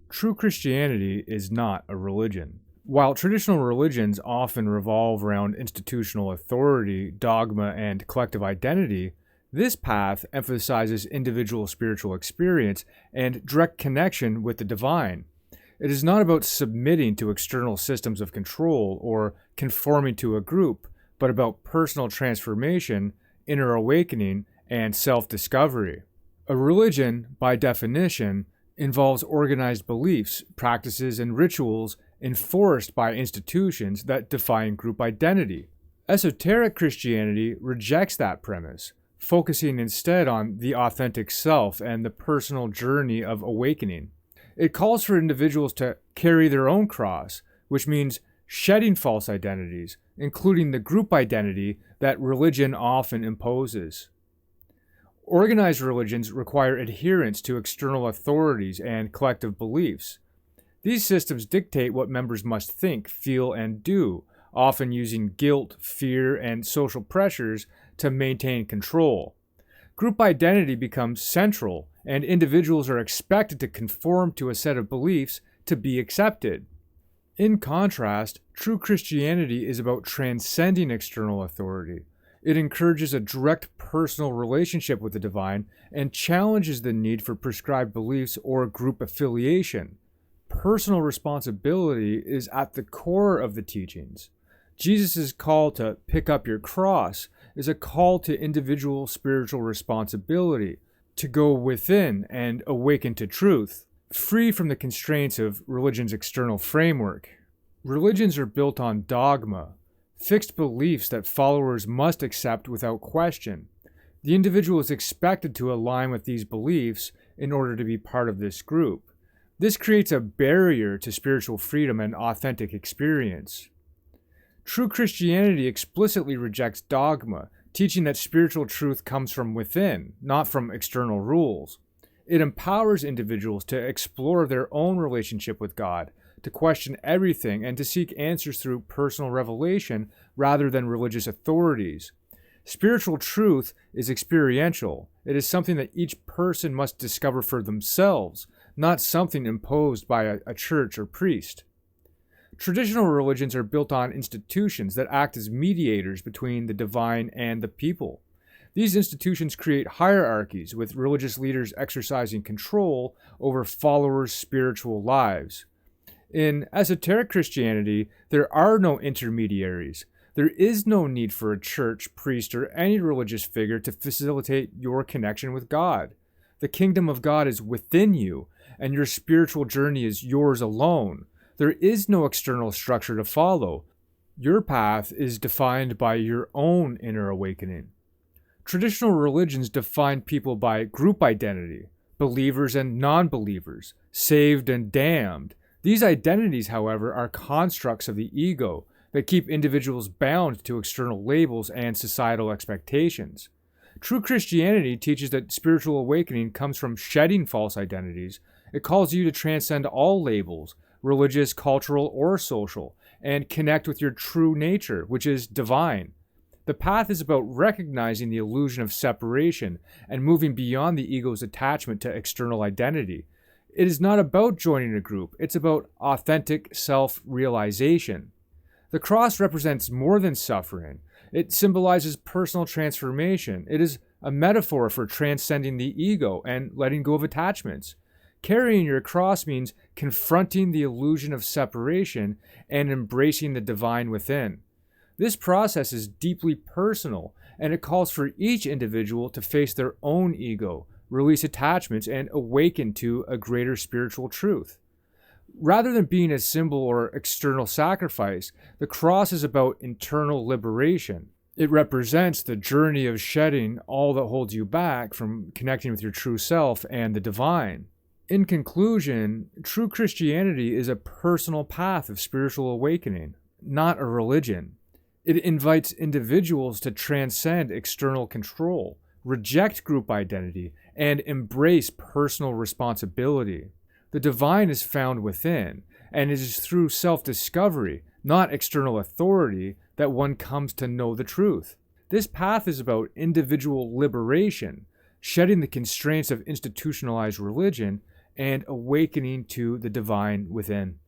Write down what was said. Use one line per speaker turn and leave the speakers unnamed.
True Christianity is not a religion. While traditional religions often revolve around institutional authority, dogma, and collective identity, this path emphasizes individual spiritual experience and direct connection with the divine. It is not about submitting to external systems of control or conforming to a group, but about personal transformation, inner awakening, and self-discovery. A religion, by definition, involves organized beliefs, practices, and rituals enforced by institutions that define group identity. Esoteric Christianity rejects that premise, focusing instead on the authentic self and the personal journey of awakening. It calls for individuals to carry their own cross, which means shedding false identities, including the group identity that religion often imposes. Organized religions require adherence to external authorities and collective beliefs. These systems dictate what members must think, feel, and do, often using guilt, fear, and social pressures to maintain control. Group identity becomes central, and individuals are expected to conform to a set of beliefs to be accepted. In contrast, true Christianity is about transcending external authority. It encourages a direct personal relationship with the divine and challenges the need for prescribed beliefs or group affiliation. Personal responsibility is at the core of the teachings. Jesus' call to pick up your cross is a call to individual spiritual responsibility, to go within and awaken to truth, free from the constraints of religion's external framework. Religions are built on dogma, fixed beliefs that followers must accept without question. The individual is expected to align with these beliefs in order to be part of this group. This creates a barrier to spiritual freedom and authentic experience. True Christianity explicitly rejects dogma, teaching that spiritual truth comes from within, not from external rules. It empowers individuals to explore their own relationship with God, to question everything, and to seek answers through personal revelation rather than religious authorities. Spiritual truth is experiential. It is something that each person must discover for themselves, not something imposed by a church or priest. Traditional religions are built on institutions that act as mediators between the divine and the people. These institutions create hierarchies, with religious leaders exercising control over followers' spiritual lives. In esoteric Christianity, there are no intermediaries. There is no need for a church, priest, or any religious figure to facilitate your connection with God. The kingdom of God is within you, and your spiritual journey is yours alone. There is no external structure to follow. Your path is defined by your own inner awakening. Traditional religions define people by group identity, believers and non-believers, saved and damned. These identities, however, are constructs of the ego that keep individuals bound to external labels and societal expectations. True Christianity teaches that spiritual awakening comes from shedding false identities. It calls you to transcend all labels, religious, cultural, or social, and connect with your true nature, which is divine. The path is about recognizing the illusion of separation and moving beyond the ego's attachment to external identity. It is not about joining a group, it's about authentic self-realization. The cross represents more than suffering. It symbolizes personal transformation. It is a metaphor for transcending the ego and letting go of attachments. Carrying your cross means confronting the illusion of separation and embracing the divine within. This process is deeply personal, and it calls for each individual to face their own ego, release attachments, and awaken to a greater spiritual truth. Rather than being a symbol or external sacrifice, the cross is about internal liberation. It represents the journey of shedding all that holds you back from connecting with your true self and the divine. In conclusion, true Christianity is a personal path of spiritual awakening, not a religion. It invites individuals to transcend external control, reject group identity, and embrace personal responsibility. The divine is found within, and it is through self-discovery, not external authority, that one comes to know the truth. This path is about individual liberation, shedding the constraints of institutionalized religion, and awakening to the divine within.